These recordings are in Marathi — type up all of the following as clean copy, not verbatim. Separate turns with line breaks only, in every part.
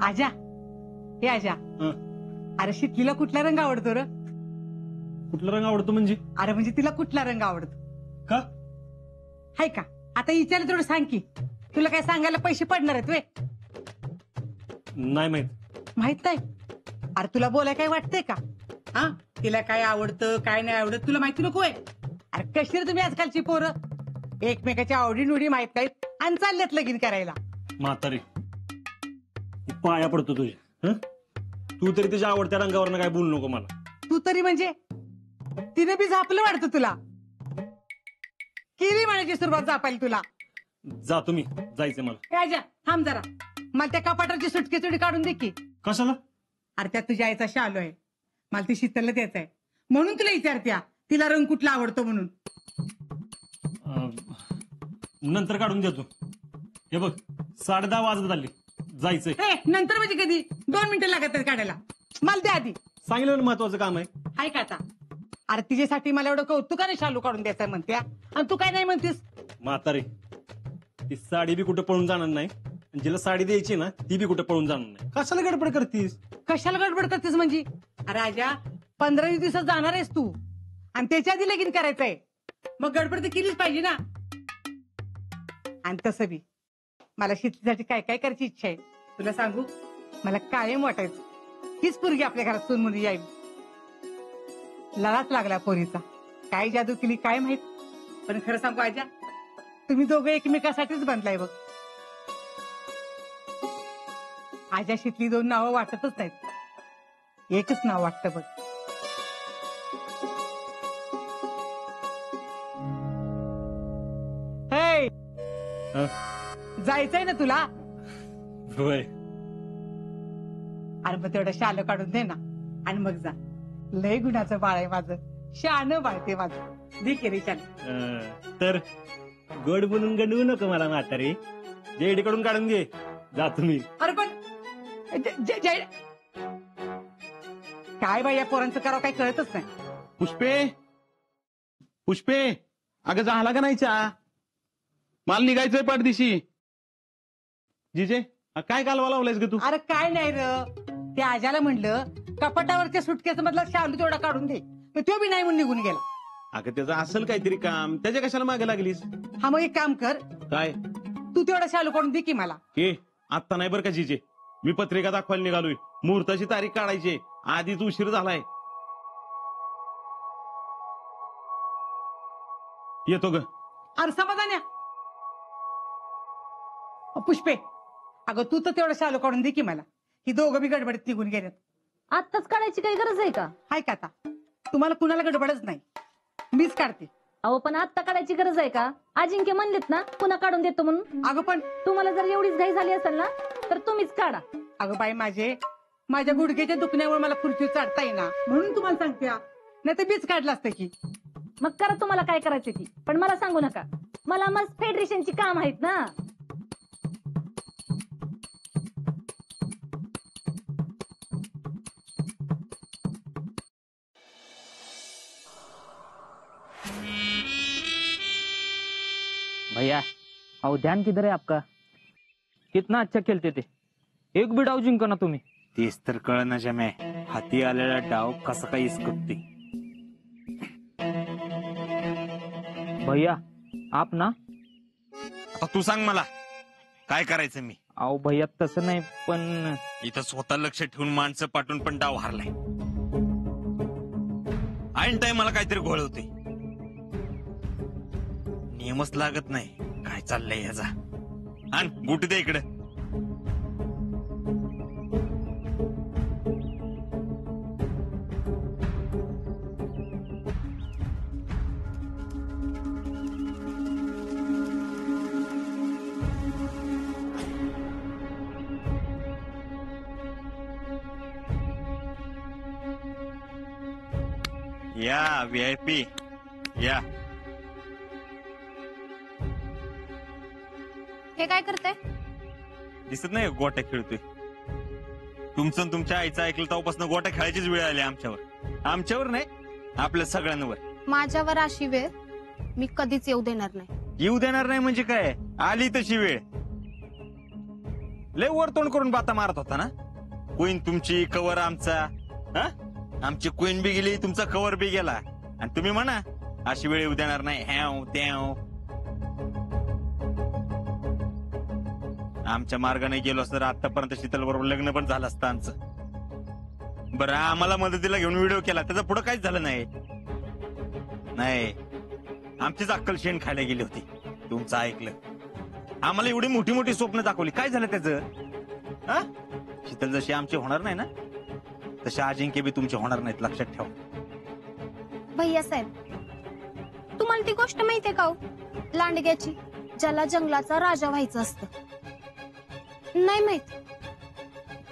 आजा, हे आजा, अरे शितलीला कुठला रंग आवडतो र?
कुठला रंग आवडतो म्हणजे?
अरे म्हणजे तिला कुठला रंग आवडतो
का?
हाय का? आता विचार थोडं सांग की, तुला काय सांगायला पैसे पडणार आहेत वे?
नाही माहित.
माहित नाही? अरे तुला बोलाय काय वाटतंय का? हा, तिला काय आवडतं काय नाही आवडत तुला माहिती नको आहे? अरे कशी रे तुम्ही आजकालची पोरं, एकमेकाच्या आवडीनिवडी माहित नाहीत आणि चालल्यात लगीन करायला.
म्हातारी पाया पडतो तुझ्या. तू तरी तुझ्या आवडत्या रंगावर काय बोलू नको मला.
तू तरी म्हणजे तिने बी झापलं वाटतं तुला, केली म्हणायची सुरुवात झापायला तुला.
जा तुम्ही, जायचं मला.
काय जा, थांब जरा, मला त्या कपाटाची सुटकेचुडी काढून दे की.
कशाला?
अरे त्यात तुझ्या आईचा शालू आहे, मला ती शीतलला द्यायचा आहे म्हणून तुला विचारत्या तिला रंग कुठला आवडतो म्हणून.
नंतर काढून देतो. हे बघ 10:30 वाजत आली, जायचंय.
नंतर म्हणजे कधी? 2 मिनिटं लागत आहेत काढायला, मला द्या आधी.
सांगितलं ना महत्वाचं काम आहे.
आहे का आता? अरे तिच्यासाठी मला एवढं कौतुकाने शालू काढून द्यायचंय म्हणत्या आणि तू काय नाही म्हणतेस?
म्हातारी ती साडी बी कुठे पळून जाणार नाही, जिला साडी द्यायची ना ती बी कुठे पळून जाणार नाही. कशाला गडबड करतीस?
कशाला गडबड करतेस म्हणजे? अरे राजा, 15-20 दिवसात जाणार आहेस तू आणि त्याच्या आधी लगीन करायचंय, मग गडबड तर केलीच पाहिजे ना. आणि तसं बी मला शेतीसाठी काय काय करायची इच्छा आहे तुला सांगू? मला कायम वाटायचं हीच पोरगी आपल्या घरात सून म्हणून यावी. लढाच लागला पोरीचा, काय जादू केली काय माहित. पण खरं सांगू आजा, तुम्ही दोघं एकमेकासाठीच बनलाय बघ. आजा शितली 2 नावं वाटतच नाहीत, एकच नाव वाटतं बघ. हे जायचंय ना तुला?
होय.
अरे मग तेवढं शालं काढून दे ना आणि मग जा. लय गुणाचं बाळ आहे माझं, शानं बाळते माझं. दे की रे शालं.
तर गोड बोलून गंडवू नको मला म्हातारी, जेडी कडून काढून घे. जा तुम्ही.
अरे पण काय बाई या पोरांचं करावं काही कळतच नाही.
पुष्पे, पुष्पे, अगं झाला का नाही चहा? मला निघायचंय पाठदिशी. जिजे काय कालवा लावलायस ग तू?
अरे काय नाही र, त्या आजाला म्हणलं कपाटावरच्या सुटकेचा मधला शालू तेवढा काढून दे, तो बी नाही म्हणून निघून गेला.
अगं त्याचं असेल काहीतरी काम, त्याच्या कशाला मागे लागलीस?
हा मग एक काम कर,
काय?
तू तेवढा शालू काढून दे की मला.
हे आत्ता नाही बरं का जिजे, मी पत्रिका दाखवायला निघालोय, मुहूर्ताची तारीख काढायची, आधीच उशीर झालाय. येतो ग.
अरे समाधान या. पुष्पे, अगं तू तर तेवढा शालू काढून दे की मला, ही दोघं बी गडबडीत निघून गेल्यात.
आत्ताच काढायची काही गरज आहे का?
हाय का आता? तुम्हाला कुणाला गडबडच नाही, मीच काढते.
अहो पण आत्ता काढायची गरज आहे का? अजिंक्य म्हणलेत ना पुन्हा काढून देतो म्हणून.
अगं पण
तुम्हाला जर एवढीच घाई झाली असेल ना तर तुम्हीच काढा.
अगं बाई माझ्या गुडघ्याच्या दुखण्यामुळे मला खुर्ची चढता येईना म्हणून तुम्हाला सांगते, नाही तर बीच काढलं असतं की.
मग करा तुम्हाला काय करायचं की, पण मला सांगू नका. मला मस्त फेडरेशनची काम आहेत ना.
भैया आओ ध्यान किधर है आपका? कितना अच्छा खेलते थे, एक भी डाव जिंका ना तुम्ही.
तेच तर कळना जमे, हाती आलेला डाव कसा काही इसकटते.
भैया आप ना,
आता तू सांग मला काय करायचं मी.
आओ भैया तसं नाही, पण
इथं स्वतः लक्ष ठेवून माणसं पाठवून पण डाव हारलाय. ऐन टाइम मला काहीतरी घोळ होते, नियमच लागत नाही. काय चाललंय ह्याचा? आण गुटी दे इकडे. या VIP या.
हे काय करते?
दिसत नाही गोट्या खेळतोय. तुमचं आणि तुमच्या आईचं ऐकलं तेव्हापासून गोट्या खेळायचीच वेळ आली आमच्यावर. आमच्यावर नाही, आपल्या सगळ्यांवर.
माझ्यावर अशी वेळ मी कधीच येऊ देणार नाही.
येऊ देणार नाही म्हणजे काय? आली तशी वेळ. लय वर तोंड करून बाता मारत होता ना. क्वीन तुमची, कवर आमचा. हा? आमची क्वीन बी गेली, तुमचा कवर बी गेला, आणि तुम्ही म्हणा अशी वेळ येऊ देणार नाही. ह्याव त्याव. आमच्या मार्गाने गेलो असतं तर आतापर्यंत शीतल बरोबर लग्न पण झालं असतं आमचं. बरं, आम्हाला मदतीला घेऊन व्हिडिओ केला, त्याचं पुढे काहीच झालं नाही. नाही, आमचीच अक्कल शेण खायला गेली होती. तुमचं ऐकलं. आम्हाला एवढी मोठी मोठी स्वप्न दाखवली, काय झालं त्याचं? हा? शीतल जशी आमची होणार नाही ना, तशी अजिंक्य बी तुमची होणार नाहीत, लक्षात ठेवा.
भैया साहेब, तुम्हाला ती गोष्ट माहितीये का हो? लांडग्याची, ज्याला जंगलाचा राजा व्हायचं असतं. नाही माहित?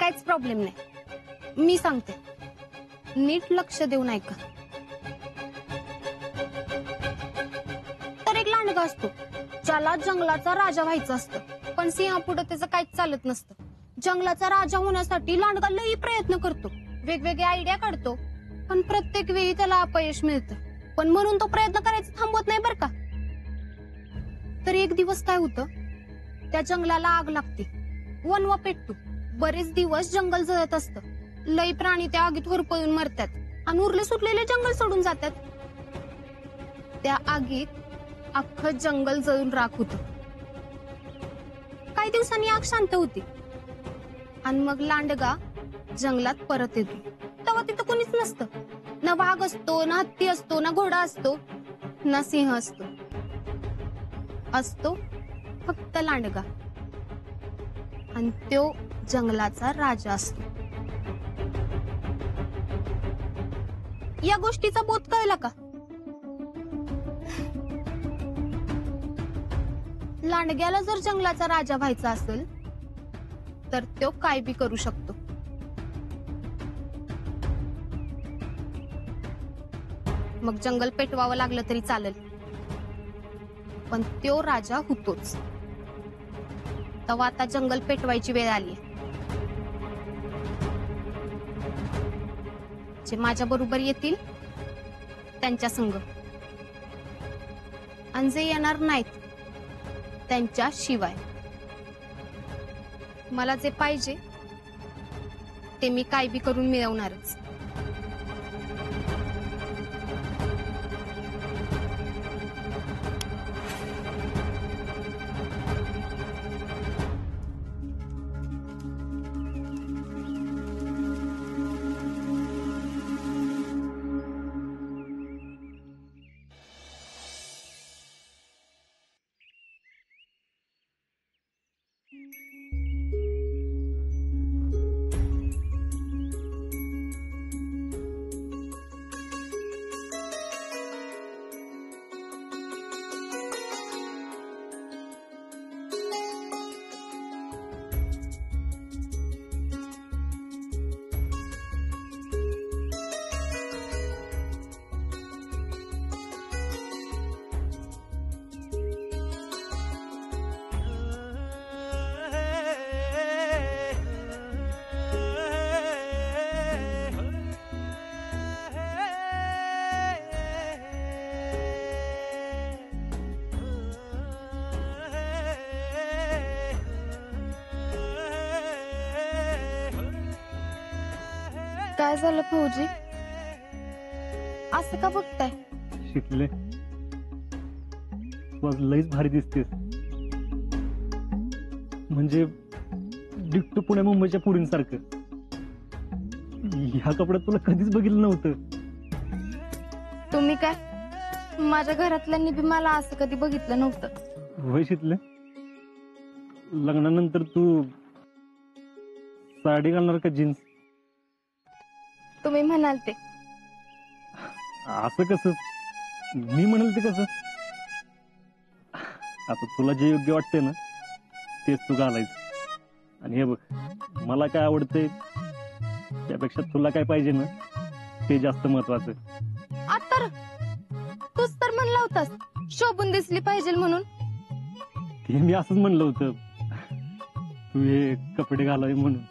काहीच प्रॉब्लेम नाही, मी सांगते. नीट लक्ष देऊन ऐका. तर एक लांडगा असतो ज्याला जंगलाचा राजा व्हायचं असतं, पण सिंहापुढे त्याचं काहीच चालत नसतं. जंगलाचा राजा होण्यासाठी लांडगा लई प्रयत्न करतो, वेगवेगळे आयडिया काढतो, पण प्रत्येक वेळी त्याला अपयश मिळतं. पण म्हणून तो प्रयत्न करायचा थांबवत नाही बर का. तर एक दिवस काय होतं, त्या जंगलाला आग लागते, वणवा पेटतो. बरेच दिवस जंगल जळत असतं. लई प्राणी त्या आगीत होरपळून मरतात आणि उरले सुटलेले जंगल सोडून जातात. त्या आगीत अख्खं जंगल जळून राख होतं. काही दिवसांनी आग शांत होती आणि मग लांडगा जंगलात परत येतो. तेव्हा तिथं कोणीच नसतं. ना वाघ असतो, ना हत्ती असतो, ना घोडा असतो, ना सिंह असतो. असतो फक्त लांडगा, आणि तो जंगलाचा राजा असतो. या गोष्टीचा बोध कळला का? लांडग्याला जर जंगलाचा राजा व्हायचा असेल तर तो काय बी करू शकतो. मग जंगल पेटवावं लागलं तरी चालेल, पण तो राजा होतोच. तेव्हा आता जंगल पेटवायची वेळ आली. जे माझ्या बरोबर येतील त्यांच्या संग, आणि जे येणार नाहीत त्यांच्या शिवाय. मला जे पाहिजे ते मी काय बी करून मिळवणारच. काय झालं फौजी? असं का बघताय?
शिकले, तू आज लईच भारी दिसतेस. म्हणजे डिक्टो पुण्या मुंबईच्या पुरींसारखं. ह्या कपड्यात तुला कधीच बघितलं नव्हतं.
तुम्ही काय, माझ्या घरातल्यांनी बी मला असं कधी बघितलं नव्हतं.
वय शिकले, लग्नानंतर तू साडी घालणार का जीन्स?
तुम्ही म्हणाल ते.
असं कसं? मी म्हणाल ते कसं? आता तुला जे योग्य वाटते ना तेच तू घालायचं. आणि हे बघ, मला काय आवडतंय त्यापेक्षा तुला काय पाहिजे ना ते जास्त महत्वाचं.
आता तूच तर म्हणला होतास शोभून दिसली पाहिजे म्हणून.
ते मी असंच म्हणलं होतं, तू हे कपडे घालावे म्हणून.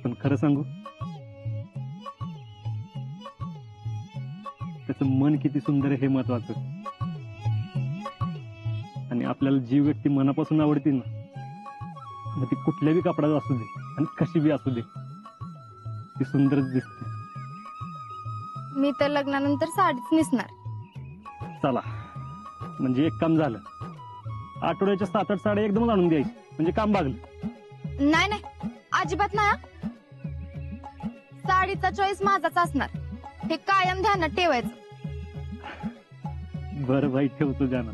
पण खरं सांगू, त्याचं मन किती सुंदर आहे हे महत्वाचं. आणि आपल्याला जी व्यक्ती मनापासून आवडते ना मग ती कुठल्याही कपड्यात असू दे आणि कशी बी असू दे, ती सुंदरच दिसते.
मी तर लग्नानंतर साडीच नेसणार.
चला, म्हणजे एक काम झालं. आठवड्याच्या 7-8 साड्या एकदमच आणून द्यायची, म्हणजे काम भागलं.
नाही नाही, अजिबात नाही हा. साडीचा चॉईस माझाच असणार, हे कायम ध्यानात ठेवायचं.
बरं बाई, ठेवतो ध्यानात.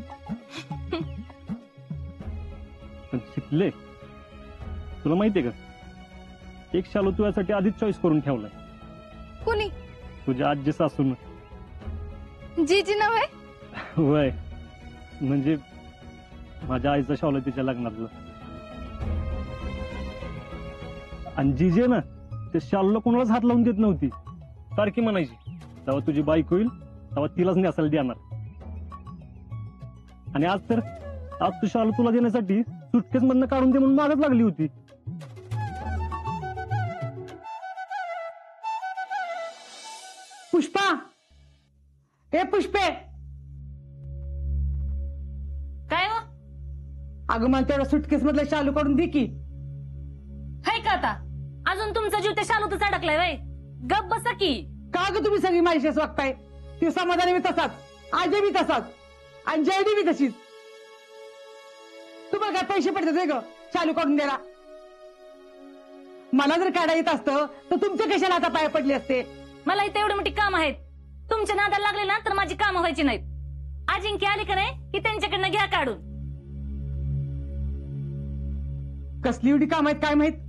पण शिकले, तुला माहितीये का, एक शालू तू यासाठी आधीच चॉईस करून ठेवलाय.
कुणी?
तुझ्या आजी सासून.
जीजी नव्हे?
वय, म्हणजे माझ्या आईचा शालू आहे तिच्या लग्नातलं. आणि जीजे ना, ते शालूला कोणालाच हात लावून देत नव्हती. सारखी म्हणायची, तेव्हा तुझी बाईक होईल तेव्हा तिलाच नेसायला देणार. आणि आज तू शालू तुला देण्यासाठी सुटकेस मधनं काढून दे म्हणून मागच लागली होती.
पुष्पा, ए पुष्पे,
काय हो?
अगं मला तेवढा सुटकेस मधला शालू काढून दे की.
हाय का आता अजून तुमचा जीव त्या शालूतच अडकलाय वय? गप बसा की.
का ग तुम्ही सगळी माझ्याशीच वागताय? ती समाधानी बी तसाच, आजी बी तसाच, आणि जयडी बी तशीच. तुम्हाला काय पैसे पडतात ग शालू काढून द्यायला? मला जर काढा येत असतं तर तुमचे कशाला आता पाय पडले असते?
मला इथे एवढी मोठी काम आहेत, तुमच्या नादाला लागले ना तर माझी कामं व्हायची नाहीत. अजिंक्य आले का नाही की त्यांच्याकडनं घ्या काढून.
कसली एवढी काम आहेत काय माहित?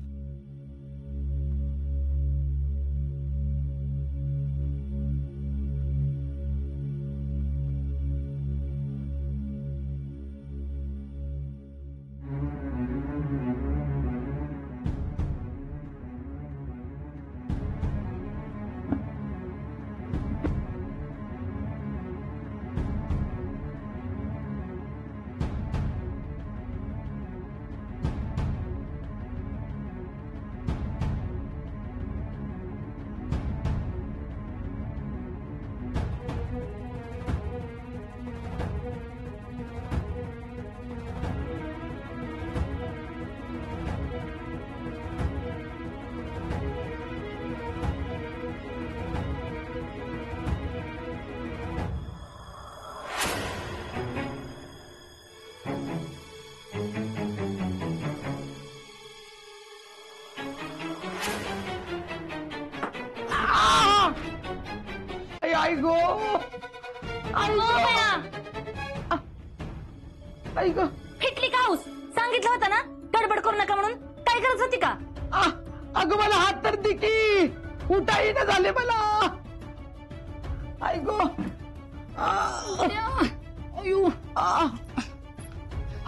आई गो, आई
हो
गो,
बया,
आई गो.
फिटली का हाऊस? सांगितलं होतं ना गडबड करू नका म्हणून. काय गरज होती का?
अगं मला हात तर दे की, उठाई ना झाले मला. आई गो,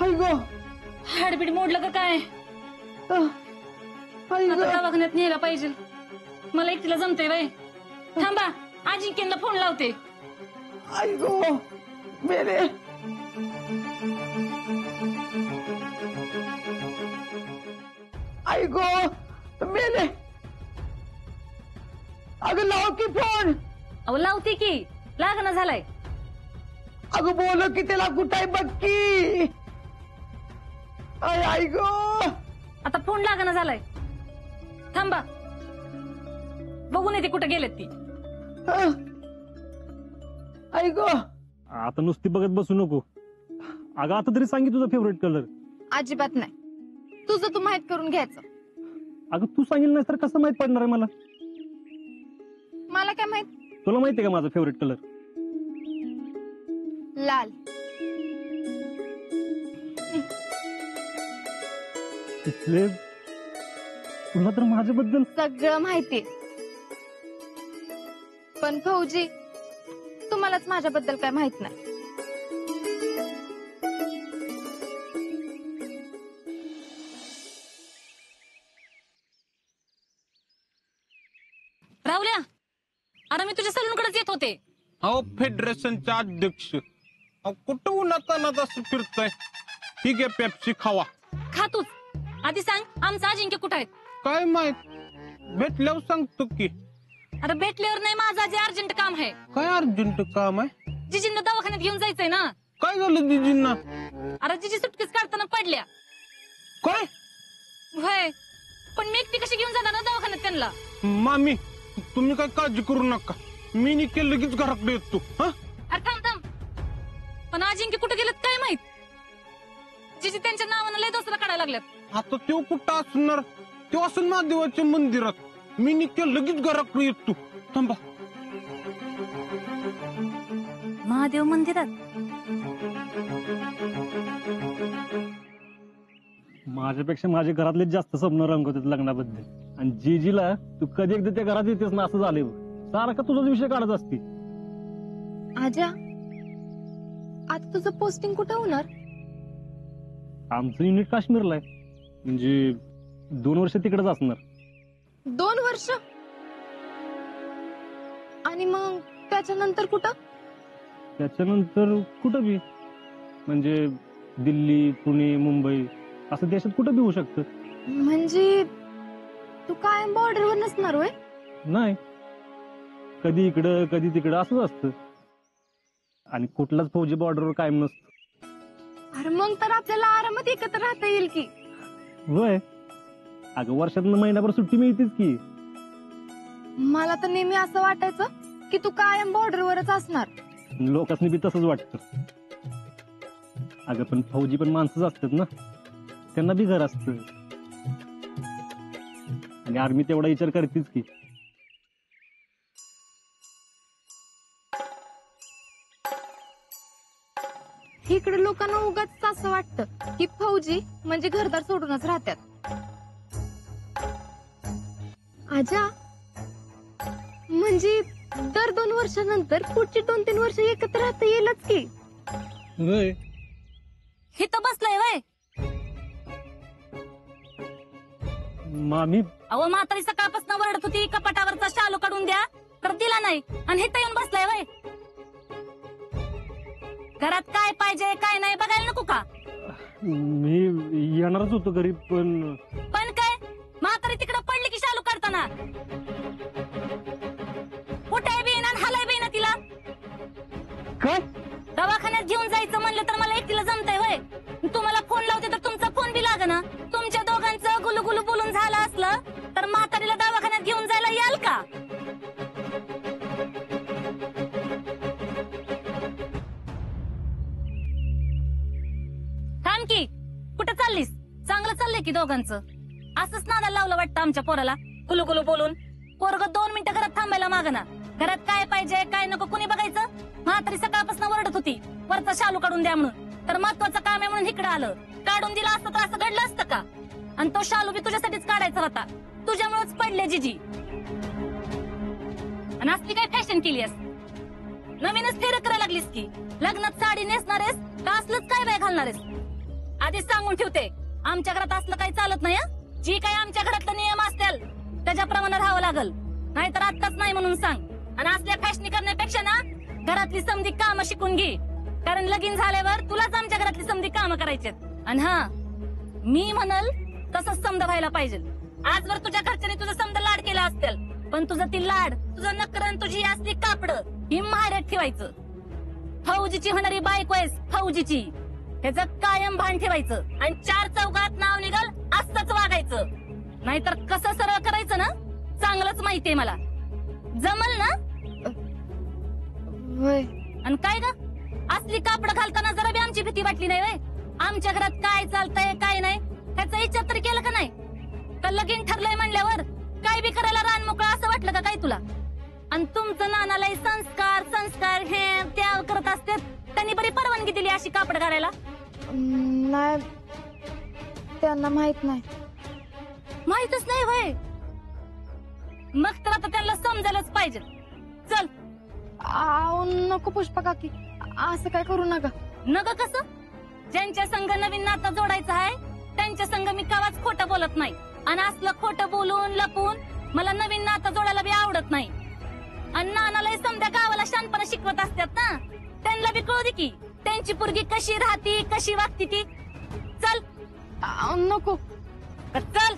आई गो,
हाडबीड मोडलं का काय?
आई
आता
गो.
दवाखान्यात नेला पाहिजे. मला एकटीला जमते वय. थांबा, अजिंक्यला फोन लावते.
आई गो, मेले. आई गो, मेले. अगं लाव की फोन.
अहो लावते की, लागना झालाय.
अगं बोल की त्याला कुठाय बघ की. आई गो.
आता फोन लागना झालाय. थांबा, बघून येते कुठे गेलेत ती.
आई गो.
आता नुसती बघत बसू नको. अगं आता तरी सांगी तुझा फेवरेट कलर.
अजिबात नाही, तुझं तू माहित करून घ्यायचं.
अगं तू सांगितलं नाही तर कसं माहित पडणार आहे मला?
मला काय माहित?
तुला माहितीये का माझा फेवरेट कलर?
लाल.
तिथले तुला तर माझ्याबद्दल
सगळं माहितीये, पण फौजी तुम्हालाच माझ्याबद्दल काय माहित नाही.
राहुल्या, अरे मी तुझ्या सलूनकडेच येत होते.
अहो फेडरेशनचा अध्यक्ष, अहो कुठं उन्हात असं फिरतोय? ठीक आहे, पेप्सी खावा.
खातूच. आधी सांग आमचा अजिंक्य कुठं आहे?
काय माहित, भेटल्यावर सांगतो की.
अरे भेटल्यावर नाही, माझं जे अर्जंट काम आहे.
काय अर्जंट काम आहे?
जिजींना दवाखान्यात घेऊन जायचंय ना.
काय झालं जिजींना?
अरे जिजी सुटकेस काढताना पडल्या.
काय
होय, पण मी एकटी कशी घेऊन जाणार ना दवाखान्यात त्यांना?
मामी तुम्ही काय काळजी करू नका, मी निघेल लगेच घराकडे येतो. हा
अरे थांब थांब, पण अजिंक्य कुठे गेलेत काय माहित? जिजी त्यांच्या नावानं लय दुसरा काढायला लागल्यात.
आता तो कुठं असणार? तो असून महादेवाच्या मंदिरात. मी निघेल लगेच घराकडे येतो. थांबा.
महादेव मंदिरात?
माझ्यापेक्षा माझ्या घरातले जास्त स्वप्न रंगवतात लग्नाबद्दल. आणि जीजीला तू कधी एकदा त्या घरात येतेस ना असं झालंय बघ. सारखा तुझाच विषय काढत असते.
आजा, आता तुझं पोस्टिंग कुठं होणार?
आमचं युनिट काश्मीरला आहे, म्हणजे 2 वर्ष तिकडेच असणार.
2 वर्ष? आणि मग त्याच्यानंतर कुठं?
त्याच्यानंतर कुठं बी, म्हणजे दिल्ली, पुणे, मुंबई असं देशात कुठं बी होऊ शकतं.
म्हणजे तू कायम बॉर्डरवर नसणार होय?
नाही, कधी इकडं कधी तिकडं असंच असतं. आणि कुठलाच फौजी बॉर्डरवर कायम नसतो.
अरे मग तर आपल्याला आरामात एकत्र राहता येईल की.
होय, अगं वर्षातनं महिनाभर सुट्टी मिळतेच की.
मला तर नेहमी असं वाटायचं की तू कायम बॉर्डरवरच असणार.
लोकांनी बी तसंच वाटतं. अगं पण फौजी पण माणसंच असतात ना, त्यांना बी घर असतं. आणि आर्मी तेवढा विचार करतेच की.
इकडे लोकांना उगाच असं वाटतं की फौजी म्हणजे घरदार सोडूनच राहतात. आजा, म्हणजे दर 2 वर्षानंतर पुढची 2-3 वर्ष एकत्र राहता येईलच की.
होय,
हिथं बसलाय वय.
मामी
अहो म्हातारी सकाळपासून वरडत होती कपाटावरचा शालू काढून द्या, तर दिला नाही आणि हिथं येऊन बसलाय वय. घरात काय पाहिजे काय नाही बघायला नको का?
मी येणारच होतो घरी, पण
काय म्हातारी तिकडे पडली की शालू काढताना कुठे बी ना हलाय बी ना तिला.
काय
दवाखान्यात घेऊन जायचं म्हणलं तर मला एकटीला जमतंय होय. तुम्हाला फोन लावते तर तुमचा फोन बी लाग ना. तुमच्या दोघांचं गुलुगुलू बोलून झालं असलं तर म्हातारीला दवाखान्यात घेऊन जायला याल का? थांब की, कुठं चाललीस? चांगलं चाललंय की दोघांचं. असंच नादाला लावलं वाटतं आमच्या पोराला गुलुगुलू बोलून. पोरग 2 मिनिटं घरात थांबायला मागना. घरात काय पाहिजे काय नको कुणी बघायचं? म्हातारी सकाळपासून वरडत होती वरचा शालू काढून द्या म्हणून, तर महत्वाचं काम आहे म्हणून इकडे आलं. काढून दिला असतं तर असं घडलं असतं का? आणि तो शालू बी तुझ्यासाठीच काढायचा होता. तुझ्यामुळेच पडले जीजी. आणि असली काय फॅशन केलीस? नवीनच फेर करायला लागलीस की. लग्नात साडी नेसणारेस का असलंच काय बाय घालणारेस? आधीच सांगून ठेवते, आमच्या घरात असलं काही चालत नाही. जी काही आमच्या घरातले नियम असतील त्याच्याप्रमाणे राहावं लागल, नाहीतर आत्ताच नाही म्हणून सांग. आणि असल्या फॅशनी करण्यापेक्षा ना घरातली समधी कामं शिकून घे, कारण लगीन झाल्यावर तुलाच आमच्या घरातली समधी कामं करायचेत. आणि हा, मी म्हणल तसंच समज व्हायला पाहिजे. आजवर तुझ्या घरच्यांनी तुझं समजा लाड केला असतील, पण तुझं ती लाड, तुझं नकरन, तुझी असली कापडं ही माहेरात ठेवायचं. फौजीची होणारी बायको आहेस, फौजीची, ह्याचं कायम भान ठेवायचं. आणि 4 चौघात नाव निघाल असंच वागायचं, नाहीतर कसं सरळ करायचं ना चांगलंच माहितीये मला. जमल ना?
होय.
आणि काय ग, असली कापड घालताना जरा बी आमची भीती वाटली नाही वय? आमच्या घरात काय चालतंय काय नाही ह्याचा विचार तरी केलं का नाही? का लगीन ठरलंय म्हणल्यावर काय बी करायला रान मोकळा असं वाटलं का काय तुला? आणि तुमचं नानालाही संस्कार संस्कार हे त्या करत असते, त्यांनी बरी परवानगी दिली अशी कापड घालायला?
नाही, त्यांना माहित नाही.
माहितच नाही वय? मग तर आता त्यांना समजायलाच पाहिजे. चल.
नको पुष्पा काकी, असं काय करू नका.
नग कसं? ज्यांच्या संग नवीन नातं जोडायचं आहे त्यांच्या संग मी कावाच खोटं बोलत नाही. आणि असलं खोटं बोलून लपून मला नवीन नातं जोडायला बी आवडत नाही. आणि नानालाही समजा गावाला शानपणा शिकवत असतात ना, त्यांना बी कळू दे की त्यांची पोरगी कशी राहती कशी वागती ती. चल.
नको.
चल.